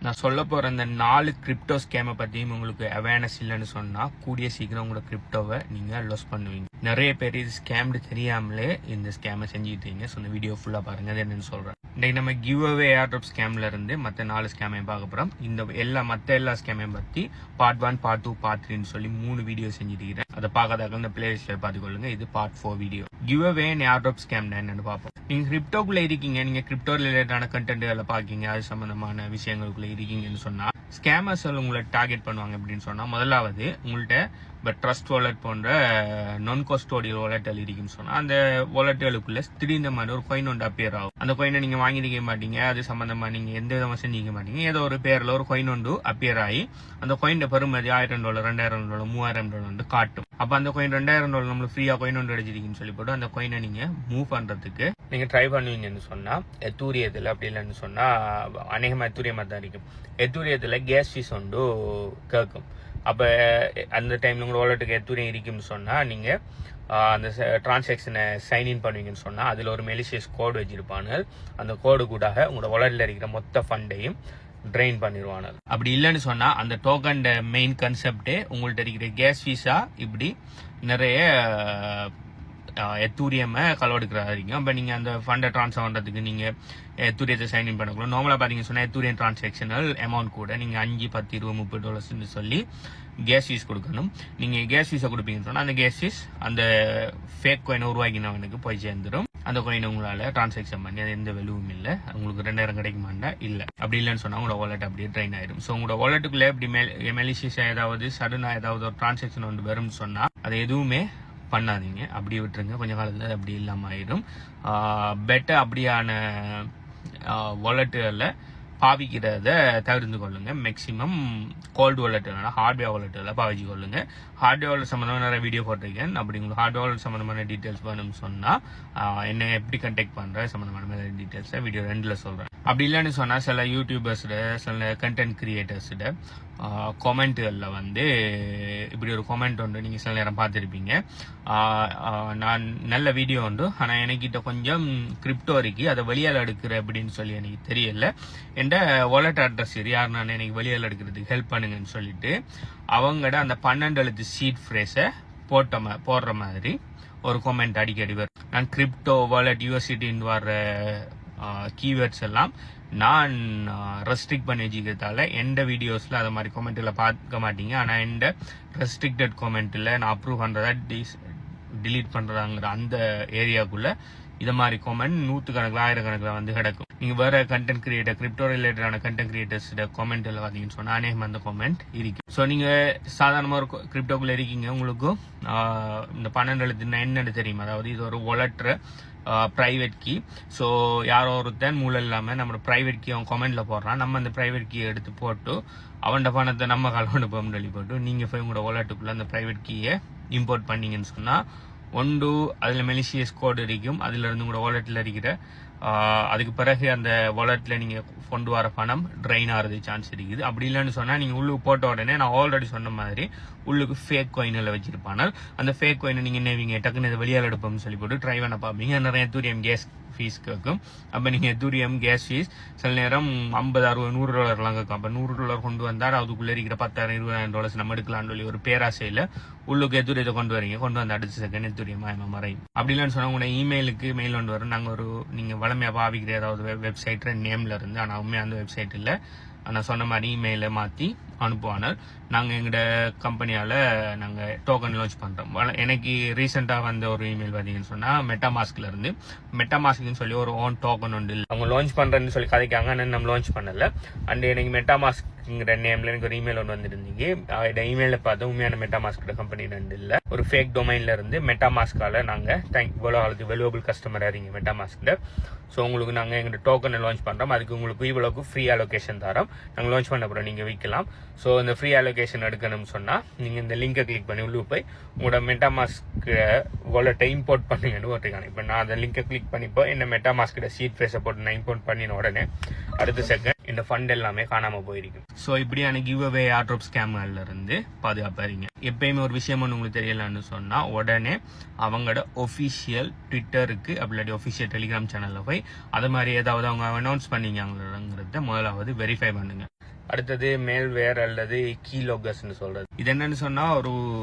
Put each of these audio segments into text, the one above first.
நான் சொல்ல போகிற இந்த 4 கிரிப்டோ ஸ்கேமை பற்றியும் உங்களுக்கு அவேர்னஸ் இல்லைன்னு சொன்னால் கூடிய சீக்கிரம் உங்களோட கிரிப்டோவை நீங்கள் லாஸ் பண்ணுவீங்க. நிறைய பேர் இது ஸ்கேம்டு தெரியாமலே இந்த ஸ்கேமை செஞ்சுட்டீங்க. ஸோ இந்த வீடியோ ஃபுல்லாக பாருங்கள், அது என்னன்னு சொல்கிறேன். இன்றைக்கி நம்ம கிவ் அவே ஏர்ட்ராப் ஸ்கேம்ல இருந்து மற்ற 4 ஸ்கேமையும் பார்க்க போகிறோம். இந்த மற்ற எல்லா ஸ்கேமையும் பற்றி பார்ட் 1, பார்ட் 2, பார்ட் 3 சொல்லி 3 வீடியோ செஞ்சுட்டு அதை பார்க்காதாக்க இந்த பிளேலிஸ்ட்டில் பார்த்துக்கொள்ளுங்க. இது part 4 video. Give away airdrop ஸ்கேம்னா என்னன்னு பார்ப்போம். நீங்கள் கிரிப்டோக்குள்ளே இருக்கீங்க, நீங்கள் கிரிப்டோ ரிலேட்டடான கண்டென்ட்களை பார்க்கிங்க, அது சம்மந்தமான விஷயங்களுக்குள்ள இருக்கீங்கன்னு சொன்னா ஸ்கேமர்ஸ் உங்களை டார்கெட் பண்ணுவாங்க. அப்படின்னு சொன்னா முதலாவது உங்கள்கிட்ட இப்போ ட்ரஸ்ட் வாலெட் போன்ற நான் கஸ்டோடியல் வாலெட் இருக்குன்னு சொன்னா அந்த வாலெட்டுகளுக்குள்ள திடீர்னு மாதிரி ஒரு காயின் ஒன்று அப்பியர் ஆகும். அந்த காயினை நீங்க வாங்கிக்க மாட்டீங்க, அது சம்பந்தமா நீங்க எந்த விதமா செஞ்சிக்க மாட்டீங்க. ஏதோ ஒரு பேர்ல ஒரு காயின் ஒன்று அப்பியர் ஆகி அந்த காயின் பெருமதி $1000, $2000, $3000 காட்டும். அப்ப அந்த காயின் $2000 நம்மளுக்கு ஃப்ரீயா காயின் ஒன்று அடிச்சிருக்கீங்கன்னு சொல்லி போட்டு அந்த காயினை நீங்க மூவ் பண்றதுக்கு நீங்க ட்ரை பண்ணுவீங்கன்னு சொன்னா எத்தூரியத்துல அப்படி இல்லைன்னு சொன்னா அநேகமா எத்தூரியமா தான் இருக்கும். எத்தூரியத்துல கேஸ் ஃபீஸ் ஒன்று கேட்கும். அப்போ அந்த டைமில் உங்களோட வாலெட்டுக்கு எத்தூரியம் இருக்குன்னு சொன்னால் நீங்கள் அந்த டிரான்சாக்ஷனை சைன்இன் பண்ணுவீங்கன்னு சொன்னால் அதில் ஒரு மெலிஷியஸ் கோடு வச்சிருப்பாங்க. அந்த கோடு கூட உங்களோட வாலெட்டில் இருக்கிற மொத்த ஃபண்டையும் ட்ரெயின் பண்ணிடுவாங்க. அப்படி இல்லைன்னு சொன்னால் அந்த டோக்கன் மெயின் கன்செப்டே உங்கள்கிட்ட இருக்கிற கேஸ் ஃபீஸா இப்படி நிறைய எத்தூரியமை களவெடுக்கிறாங்க. அப்போ நீங்கள் அந்த ஃபண்டை ட்ரான்ஸ்ஃபர் பண்ணுறதுக்கு நீங்கள் எத்தூரியத்தை சைன்இன் பண்ணக்கூடாது. நார்மலாக பார்த்தீங்கன்னு சொன்னால் எத்தூரியன் டிரான்சாக்ஷனல் அமௌண்ட் கூட நீங்கள் $5, $10, $20, $30 சொல்லி கேஸ் ஃபீஸ் கொடுக்கணும். நீங்கள் கேஸ் ஃபீஸை கொடுப்பீங்கன்னு சொன்னால் அந்த கேஸ் ஃபீஸ் அந்த ஃபேக் காயினை உருவாக்கினவனுக்கு போய் சேர்ந்துடும். அந்த காயினை உங்களால் டிரான்சாக்ஷன் பண்ணி அது எந்த வேல்யூவும் இல்லை, உங்களுக்கு $2000 கிடைக்குமாண்டா இல்லை. அப்படி இல்லைன்னு சொன்னால் உங்களோட வாலெட் அப்படியே ட்ரெயின் ஆயிடும். ஸோ உங்களோட வாலெட்டுக்குள்ளே இப்படி மெலிஷியஸாக ஏதாவது சடனாக ஏதாவது ஒரு டிரான்சாக்ஷன் ஒன்று வரும்னு சொன்னால் அது எதுவுமே பண்ணாதீங்க, அப்படியே விட்டுருங்க. கொஞ்சம் காலத்தில் அப்படி இல்லாமல் ஆயிடும். பெட்டர் அப்படியான வாலெட்டுகளில் பாவிக்கிறத தவிர்த்து கொள்ளுங்க. மேக்சிமம் கோல்டு வாலெட் ஹார்ட்வேர் வாலெட்டில் பாவிச்சு கொள்ளுங்க. ஹார்ட்வேர் வாலெட் சம்மந்தமாக நிறைய வீடியோ போட்டிருக்கேன். அப்படி உங்களுக்கு ஹார்ட்வேர் வாலெட் சம்மந்தமான டீட்டெயில்ஸ் வேணும்னு சொன்னால் என்ன எப்படி கான்டாக்ட் பண்ணுற சம்மந்தமான டீட்டெயில்ஸை வீடியோ 2ல் சொல்கிறேன். அப்படி இல்லைன்னு சொன்னால் சில யூடியூபர்ஸோட சில கண்டென்ட் கிரியேட்டர்ஸோட கொமெண்ட்டுகளில் வந்து இப்படி ஒரு கொமெண்ட் உண்டு, நீங்கள் சில நேரம் பார்த்துருப்பீங்க. நான் நல்ல வீடியோ உண்டு, ஆனால் எனக்கிட்ட கொஞ்சம் கிரிப்டோ இருக்கு, அதை வெளியால் எடுக்கிற அப்படின்னு சொல்லி எனக்கு தெரியல. என்ற வாலெட் அட்ரஸ் யார் நான் எனக்கு வெளியால் எடுக்கிறதுக்கு ஹெல்ப் பண்ணுங்கன்னு சொல்லிட்டு அவங்கட அந்த 12 எழுத்து சீட் ஃப்ரேஸை போடுற மாதிரி ஒரு கொமெண்ட் அடிக்கடி வரும். நான் கிரிப்டோ வாலெட் யூஎஸ்டின்னு வர்ற கீவேர்ட்ஸ் எல்லாம் நான் ரெஸ்ட்ரிக்ட் பண்ணி வச்சுக்கிறதால எந்த வீடியோஸில் அதை மாதிரி கொமெண்ட்டில் பார்க்க மாட்டீங்க. ஆனால் எந்த ரெஸ்ட்ரிக்டட் கொமெண்ட்டில் நான் அப்ரூவ் பண்ணுறதா டிலீட் பண்ணுறதாங்கிற அந்த ஏரியாவுக்குள்ளே இதை மாதிரி கொமெண்ட் 100கணக்கில் 1000கணக்கில் வந்து கிடக்கும். நீங்கள் வேறு கண்டென்ட் கிரியேட்டர் கிரிப்டோ ரிலேட்டடான கண்டென்ட் கிரியேட்டர்ஸோட கொமெண்ட்டில் பார்த்தீங்கன்னு சொன்னால் அநேகம் அந்த கொமெண்ட் இருக்கு. ஸோ நீங்கள் சாதாரணமாக ஒரு கிரிப்டோக்குள்ளே இருக்கீங்க, உங்களுக்கும் இந்த 12 எழுத்துனா என்னென்னு தெரியும். அதாவது இது ஒரு வாலெட் ப்ரைவேட் கீ. ஸோ யாரோ ஒருத்தன் மூலம் இல்லாமல் நம்ம ப்ரைவேட் கீ அவன் கமெண்ட்டில் போடுறான். நம்ம அந்த ப்ரைவேட் கீயை எடுத்து போட்டு அவன்கிட்ட பணத்தை நம்ம கலவண்டு போகணும்னு சொல்லி போட்டு நீங்கள் போய் உங்களோட வாலெட்டுக்குள்ளே அந்த ப்ரைவேட் கீயை இம்போர்ட் பண்ணீங்கன்னு சொன்னால் ஒன்று அதில் மெலிஷியஸ் கோடு இருக்கும், அதில் இருந்து உங்களோட வாலெட்டில் இருக்கிற அதுக்கு பிறகு அந்த வாலெட்டில் நீங்கள் கொண்டு வர பணம் ட்ரெயின் ஆகிறது சான்ஸ் இருக்குது. அப்படி இல்லைன்னு சொன்னால் நீங்கள் உள்ளுக்கு போட்ட உடனே நான் ஆல்ரெடி சொன்ன மாதிரி உள்ளுக்கு ஃபேக் காயினில் வச்சிருப்பானால் அந்த ஃபேக் காயினை நீங்கள் என்னவீங்க டக்குன்னு இதை வெளியால் எடுப்போம்னு சொல்லி போட்டு ட்ரை பண்ண பார்ப்பீங்க. நிறைய எத்தூரியம் கேஸ் ஃபீஸ் கேட்கும். அப்போ நீங்கள் எத்தூரியம் கேஸ் ஃபீஸ் சில நேரம் $50, $60, $100 கேட்கும். அப்போ $100 கொண்டு வந்தால் அதுக்குள்ளே இருக்கிற $10,000, $20,000 நம்ம எடுக்கலாம்னு சொல்லி ஒரு பேராசையில் உள்ளுக்கு எத்தூரியத்தை கொண்டு வரீங்க. கொண்டு வந்து அடுத்த செகண்ட் எத்தூரியமாக மறையும். அப்படி இல்லைன்னு சொன்னால் உங்களோட இமெயிலுக்கு மெயில் கொண்டு வரும். நாங்கள் நீங்கள் வளமையாக பாவிக்கிற ஏதாவது வெப்சைட் நேமில் இருந்து, ஆனால் உண்மையாக அந்த வெப்சைட் இல்லை, ஆனால் சொன்ன மாதிரி இமெயிலை மாற்றி அனுப்புவானால் நாங்கள் எங்களோட கம்பெனியால் நாங்கள் டோக்கன் லான்ச் பண்ணுறோம். எனக்கு ரீசெண்டாக வந்த ஒரு இமெயில் பார்த்தீங்கன்னு சொன்னால் மெட்டாமாஸ்கில் இருந்து மெட்டாமாஸ்க்குன்னு சொல்லி ஒரு ஓன் டோக்கன் ஒன்று இல்லை, அவங்க லான்ச் பண்ணுறேன்னு சொல்லி கதைக்காங்க. ஆனால் நம்ம லான்ச் பண்ணலை. அண்ட் எனக்கு மெட்டாமாஸ்க்குங்கிற நேமில் எனக்கு ஒரு இமெயில் ஒன்று வந்துருந்தீங்க. இந்த இமெயிலில் பார்த்தா உண்மையான மெட்டாமாஸ்கோட கம்பெனி ரெண்டு இல்லை, ஒரு ஃபேக் டொமைனில் இருந்து மெட்டாமாஸ்கால நாங்கள் இவ்வளோ ஆளுக்கு வேல்யூபிள் கஸ்டமராக இருங்க மெட்டாமாஸ்கில். ஸோ உங்களுக்கு நாங்கள் எங்களோட டோக்கனை லான்ச் பண்ணுறோம். அதுக்கு உங்களுக்கு இவ்வளோக்கு ஃப்ரீ அலோகேஷன் தரோம். நாங்கள் லான்ச் பண்ண அப்புறம் நீங்கள் விற்கலாம். ஸோ இந்த ஃப்ரீ அலோகேஷன் எடுக்கணும்னு சொன்னால் நீங்கள் இந்த லிங்கை கிளிக் பண்ணி உள்ளே போய் உங்களோட மெட்டாமாஸ்க் வாலெட்டை இம்போர்ட் பண்ணுங்கன்னு போட்டிருக்காங்க. இப்போ நான் அந்த லிங்கை கிளிக் பண்ணிப்போ என்ன மெட்டாமாஸ்கிட்ட சீட் ஃப்ரேஸை போட்டு நான் இம்போர்ட் பண்ணின உடனே அடுத்த செகண்ட் இந்த ஃபண்ட் எல்லாமே காணாமல் போயிருக்கு. ஸோ இப்படியான கிவ் அவே ஏர்ட்ராப் ஸ்கேம்ல இருந்து பாதுகாப்பாருங்க. எப்பயுமே ஒரு விஷயம் ஒன்று உங்களுக்கு தெரியலன்னு சொன்னால் உடனே அவங்களோட ஒஃபிஷியல் ட்விட்டருக்கு அப்படி ஒஃபிஷியல் டெலிகிராம் சேனலில் போய் அது மாதிரி ஏதாவது அவங்க அனௌன்ஸ் பண்ணிங்கிறத முதலாவது வெரிஃபை பண்ணுங்க. அடுத்தது மேல்வேர் அல்லது கீலோகஸ்ன்னு சொல்றது. இது என்னன்னு சொன்னா ஒரு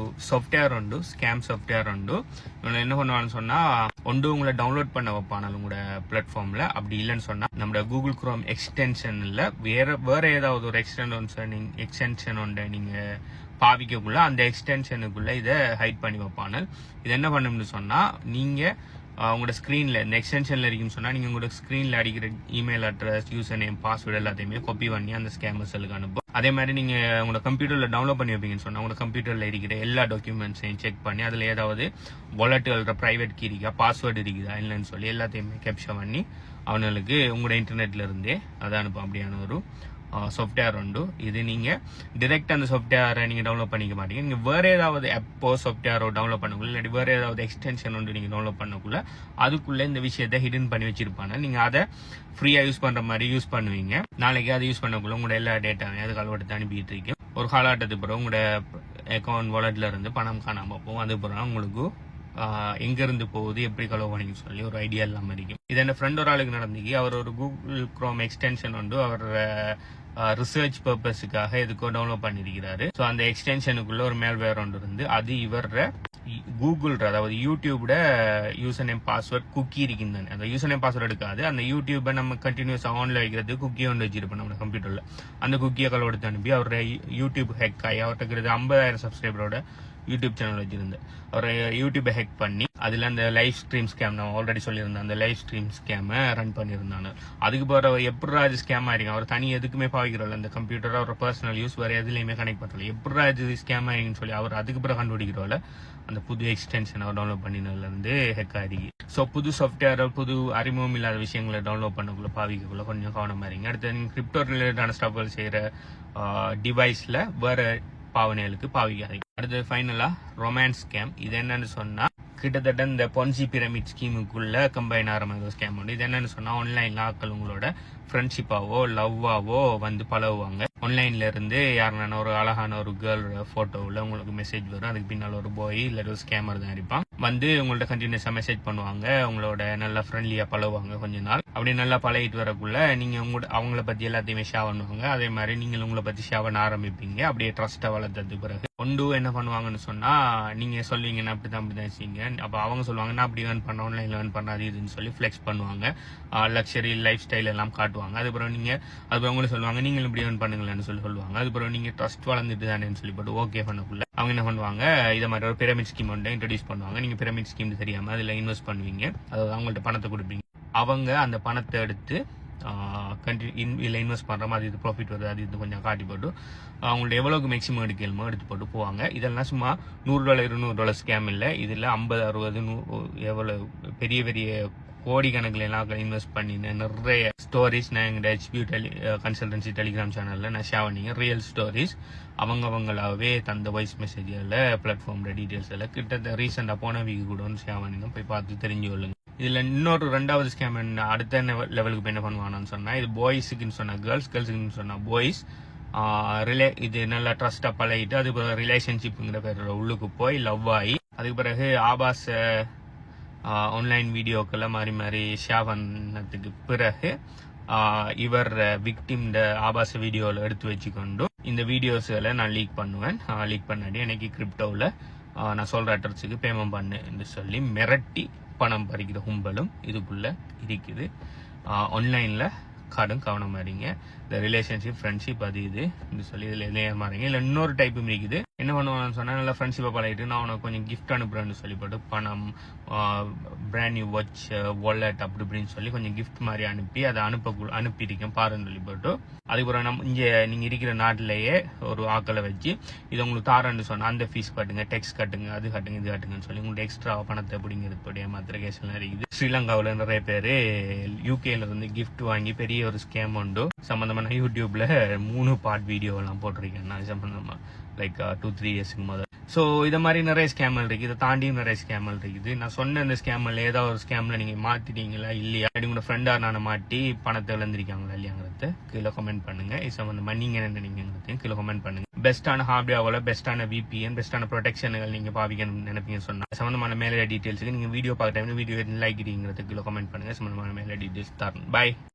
சாஃப்ட்வேர் உண்டு, ஸ்கேம் சாஃப்ட்வேர் உண்டு. இவங்க என்ன பண்ணுவான்னு சொன்னா உங்களை டவுன்லோட் பண்ண வைப்பான உங்களோட பிளாட்ஃபார்ம்ல. அப்படி இல்லைன்னு சொன்னா நம்ம கூகுள் குரோம் எக்ஸ்டென்ஷன்ல வேற ஏதாவது ஒரு எக்ஸ்டென்ஷன் உண்டு நீங்க பாவிக்கக்குள்ள அந்த எக்ஸ்டென்ஷனுக்குள்ள இதை ஹைட் பண்ணி வைப்பான. இது என்ன பண்ணும்னு சொன்னா நீங்க உங்களோட ஸ்க்ரீனில் இந்த எக்ஸ்டென்ஷனில் இருக்குன்னு சொன்னால் நீங்கள் உங்களோட ஸ்க்ரீனில் அடிக்கிற email address, user name, password எல்லாத்தையுமே காப்பி பண்ணி அந்த ஸ்கேமர்ஸுக்கு அனுப்பும். அதே மாதிரி நீங்கள் உங்களோட கம்ப்யூட்டரில் டவுன்லோட் பண்ணி வைப்பீங்கன்னு சொன்னால் உங்களோட கம்ப்யூட்டரில் இருக்கிற எல்லா டாக்குமெண்ட்ஸையும் செக் பண்ணி அதில் ஏதாவது வாலெட்டுகளோட ப்ரைவேட் கீ இருக்கா, பாஸ்வேர்டு இருக்குதா இல்லைன்னு சொல்லி எல்லாத்தையுமே கேப்சர் பண்ணி அவங்களுக்கு உங்களோட இன்டர்நெட்ல இருந்தே அதை அனுப்பும். அப்படியான ஒரு சாஃப்ட்வேர் உண்டு. இது நீங்க டிரெக்ட் அந்த சாஃப்ட்வேரை நீங்க டவுன்லோட் பண்ணிக்க மாட்டீங்க. நீங்க வேற ஏதாவது ஆப்போ சாஃப்ட்வேரோ டவுன்லோட் பண்ணக்குள்ள இல்லாட்டி வேற ஏதாவது எக்ஸ்டென்ஷன் உண்டு நீங்க டவுன்லோட் பண்ணக்குள்ள அதுக்குள்ள இந்த விஷயத்தை ஹிடன் பண்ணி வச்சிருப்பாங்க. நீங்க அதை ஃப்ரீயா யூஸ் பண்ற மாதிரி யூஸ் பண்ணுவீங்க. நாளைக்கு அதை யூஸ் பண்ணக்குள்ள உங்களோட எல்லா டேட்டாவையும் அது கலவெடுத்து அனுப்பிட்டு இருக்கும். ஒரு காலகட்டத்துக்கு பிறகு உங்களோட அக்கௌண்ட் வாலெட்ல இருந்து பணம் காணாம போகும். அது பிறகு உங்களுக்கு எங்க இருந்து போகுது, எப்படி கலவு பண்ணிக்க சொல்லி ஒரு ஐடியா இல்லாம இருக்கும். இது என் ஃப்ரெண்ட் ஒரு ஆளுக்கு நடந்துக்கு. அவர் ஒரு கூகுள் குரோம் எக்ஸ்டென்ஷன் உண்டு, அவர் ரிசர்ச் பர்பஸுக்காக எதுக்கோ டவுன்லோட் பண்ணிருக்கிறாரு. ஸோ அந்த எக்ஸ்டென்ஷனுக்குள்ள ஒரு மேல்வேர் ஒன்று இருந்து அது இவர கூகுள், அதாவது யூடியூபோட யூசர் நேம் பாஸ்வேர்ட் குக்கி இருக்குன்னு தானே, அந்த யூசர் நேம் பாஸ்வேர்ட் எடுக்காது. அந்த யூடியூபை நம்ம கண்டினியூஸ் ஆன்ல வைக்கிறது குக்கி ஒன்று வச்சிருப்போம் நம்ம கம்ப்யூட்டர்ல. அந்த குக்கியை கலவு எடுத்து அனுப்பி அவரோட யூடியூப் ஹேக் ஆகி அவர்கிட்ட 50,000 சப்ஸ்கிரைபரோட யூடியூப் சேனல் வச்சிருந்தேன். ஒரு யூடியூபை ஹேக் பண்ணி அதுல அந்த லைவ் ஸ்ட்ரீம் ஸ்கேம் நான் ஆல்ரெடி சொல்லியிருந்தேன், அந்த லைவ் ஸ்ட்ரீம் ஸ்கேமை ரன் பண்ணியிருந்தாங்க. அதுக்கு போற எப்படா இது ஸ்கேம் ஆயிருக்கும், அவர் தனி எதுக்குமே பாவிக்கிறோம் அந்த கம்ப்யூட்டர், அவர் பர்சனல் யூஸ் வேற எதுலையுமே கனெக்ட் பண்ணல, எப்படா இது ஸ்கேம் ஆயிருக்குன்னு சொல்லி அவர் அதுக்கு பிறகு கண்டுபிடிக்கிறோம்ல அந்த புது எக்ஸ்டென்ஷன் அவர் டவுன்லோட் பண்ணினதுல இருந்து ஹேக் ஆயிருக்கு. ஸோ புது சாஃப்ட்வேர், புது அறிமுகம் இல்லாத விஷயங்களை டவுன்லோட் பண்ணக்குள்ள பாவிக்கக்குள்ள கொஞ்சம் கவனமா இருங்க. அடுத்து நீங்க கிரிப்டோ ரிலேட்டடான ஸ்டாப்கள் செய்யற டிவைஸ்ல வேற பாவனைகளுக்கு பாவிக்காதீங்க. அடுத்து ஃபைனலா ரொமான்ஸ் ஸ்கேம். இது என்னன்னு சொன்னா கிட்டத்தட்ட இந்த பொன்சி பிரமிட் ஸ்கீமுக்குள்ள கம்பைன் ஆகிற மாதிரி ஒரு ஸ்கேம் உண்டு. இது என்னன்னு சொன்னா ஆன்லைன்ல ஆக்கள் உங்களோட ஃப்ரெண்ட்ஷிப்பாவோ லவ்வாவோ வந்து பழகுவாங்க. ஆன்லைன்ல இருந்து யாருன்னா ஒரு அழகான ஒரு கேர்ளோட போட்டோவில் உங்களுக்கு மெசேஜ் வரும். அதுக்கு பின்னால் ஒரு பாய் இல்லை ஒரு ஸ்கேமர் தான் இருப்பான். வந்து உங்கள்ட்ட கண்டினியூஸா மெசேஜ் பண்ணுவாங்க, உங்களோட நல்லா ஃப்ரெண்ட்லியா பழகுவாங்க கொஞ்ச நாள். அப்படி நல்லா பழகிட்டு வரக்குள்ள நீங்க அவங்கள பத்தி எல்லாத்தையுமே ஷேர் பண்ணுவாங்க. அதே மாதிரி நீங்கள் உங்களை பத்தி ஷேர் பண்ண ஆரம்பிப்பீங்க. அப்படியே ட்ரஸ்ட்டை வளர்த்தது பிறகு ஒன்று என்ன பண்ணுவாங்கன்னு சொன்னா நீங்க சொல்லுவீங்க நான் அப்படிதான் செய்யுங்க. அப்ப அவங்க சொல்லுவாங்க நான் அப்படி ஏர்ன் பண்ண, ஆன்லைன்ல ஏர்ன் பண்ண அது இதுன்னு சொல்லி ஃபிளெக்ஸ் பண்ணுவாங்க. லக்ஸரி லைஃப் ஸ்டைல் எல்லாம் காட்டுவாங்க. அதுக்கப்புறம் நீங்க அவங்களும் சொல்லுவாங்க நீங்களும் இப்படி ஏர்ன் பண்ணுங்களேன்னு சொல்லுவாங்க. அதுக்கப்புறம் நீங்க ட்ரஸ்ட் வளர்ந்துட்டு தானேன்னு சொல்லி போட்டு ஓகே பண்ணக்குள்ள அவங்க என்ன பண்ணுவாங்க, இதை மாதிரி ஒரு பிரமிட் ஸ்கீம் ஒன்று இன்ட்ரடியூஸ் பண்ணுவாங்க. நீங்க பிரமிட் ஸ்கீம் தெரியாம அதுல இன்வெஸ்ட் பண்ணுவீங்க. அதாவது அவங்கள்ட்ட பணத்தை கொடுப்பீங்க. அவங்க அந்த பணத்தை எடுத்து இல்லை இன்வெஸ்ட் பண்ற மாதிரி இது ப்ராஃபிட் வருது அது இது கொஞ்சம் காட்டி போட்டு அவங்கள்ட்ட எவ்வளவுக்கு மேக்ஸிமம் எடுக்கலுமோ எடுத்து போட்டு போவாங்க. இதெல்லாம் சும்மா $100 $200 ஸ்கேம் இல்லை. இதுல 50 60 எவ்வளவு பெரிய பெரிய கோடிக்கணக்கில் எல்லாம் இன்வெஸ்ட் பண்ணி நிறைய ஸ்டோரிஸ் நான் எங்க ஹெச்பி கன்சல்டன்சி டெலிகிராம் சேனல்ல நான் ஷேர் பண்ணிங்க. ரியல் ஸ்டோரிஸ் அவங்களாவே தந்த வாய்ஸ் மெசேஜ்ல பிளாட்ஃபார்ம் டீடைல்ஸ் எல்லாம் கிட்ட ரீசெண்டா போன வீக் கூட ஷேர் பண்ணிங்க, போய் பார்த்து தெரிஞ்சு கொள்ளுங்க. இதுல இன்னொரு 2வது ஸ்கேம் அடுத்த லெவலுக்கு என்ன பண்ணுவாங்கன்னு சொன்னா இது பாய்ஸுக்குன்னு சொன்னா கேர்ள்ஸுக்குன்னு சொன்னா பாய்ஸ் இது நல்லா ட்ரஸ்டா பழகிட்டு அது பிறகு ரிலேஷன்ஷிப்ங்கிற பேரோட உள்ளுக்கு போய் லவ் ஆகி அதுக்கு பிறகு ஆபாச ஆன்லைன் வீடியோக்களை மாறி ஷேர் பண்ணதுக்கு பிறகு இவர் விக்டிம் ஆபாச வீடியோவில் எடுத்து வச்சுக்கொண்டு இந்த வீடியோஸ்களை நான் லீக் பண்ணுவேன். லீக் பண்ணாடி எனக்கு கிரிப்டோவில் நான் சொல்ற அட்ரஸுக்கு பேமெண்ட் பண்ணு சொல்லி மிரட்டி பணம் பறிக்கிற கும்பலும் இதுக்குள்ள இருக்குது. ஆன்லைன்ல கவனமா இருங்க. இந்த ரிலேஷன்ஷிப் ஃப்ரெண்ட்ஷிப் அது இது சொல்லி இதுல ஏமாறீங்க. இல்ல இன்னொரு டைப்பும் இருக்குது. என்ன பண்ணுவான்னு சொன்னா நல்லா ஃப்ரெண்ட்ஷிப்பை பழகிட்டு நான் உனக்கு கொஞ்சம் கிஃப்ட் அனுப்புறேன்னு சொல்லிப்பட்டு பணம், பிராண்ட் நியூ வாட்ச், வாலெட் அப்படி இப்படின்னு சொல்லி கொஞ்சம் கிஃப்ட் மாதிரி அனுப்பி அதை அனுப்பியிருக்கேன் பாருன்னு சொல்லிப்பட்டு அதுக்கப்புறம் இங்க நீங்க இருக்கிற நாட்டிலேயே ஒரு ஆக்களை வச்சு இதை உங்களுக்கு தாரன்னு சொன்னா அந்த ஃபீஸ் கட்டுங்க, டெக்ஸ் கட்டுங்க, அது கட்டுங்க, இது கட்டுங்கன்னு சொல்லி உங்களுக்கு எக்ஸ்ட்ரா பணத்தை பிடிங்கிறது மாத்திர கேஸ்லாம் இருக்குது. ஸ்ரீலங்காவில் நிறைய பேரு யூகேல இருந்து கிஃப்ட் வாங்கி பெரிய ஒரு ஸ்கேம் உண்டு. சம்பந்தமான யூடியூப்ல 3 பார்ட் வீடியோ எல்லாம் போட்டிருக்கேன் நான் சம்பந்தமா லைக் 2-3 இயர்ஸ்க்கு முதல். ஸோ இதை மாதிரி நிறைய ஸ்கேமல் இருக்கு. இதை தாண்டியும் நிறைய ஸ்கேமல் இருக்குது. நான் சொன்ன இந்த ஸ்கேமல் ஏதாவது ஒரு ஸ்கேம்ல நீங்க மாத்திட்டீங்களா இல்லையா, உங்களோட ஃப்ரெண்டா நான் மாட்டி பணத்தை இழந்திருக்காங்களா இல்லையாங்கிறது கீழே கமெண்ட் பண்ணுங்க. இது சம்பந்தமா நீங்க என்ன நினைக்கிறீங்க கீழே கமெண்ட் பண்ணுங்க. பெஸ்டான ஹார்ட்வேர்ல பெஸ்டான VPN பெஸ்டான ப்ரொடெக்ஷன்கள் நீங்க பாவிக்கணும்னு நினைப்பீங்கன்னு சொன்னா சம்பந்தமான மேலே டீடைல்ஸுக்கு நீங்க வீடியோ பார்க்க டைம் வீடியோ லைக் கீழே கமெண்ட் பண்ணுங்க. சம்பந்தமான மேலே டீடைல்ஸ் தரணும். பை.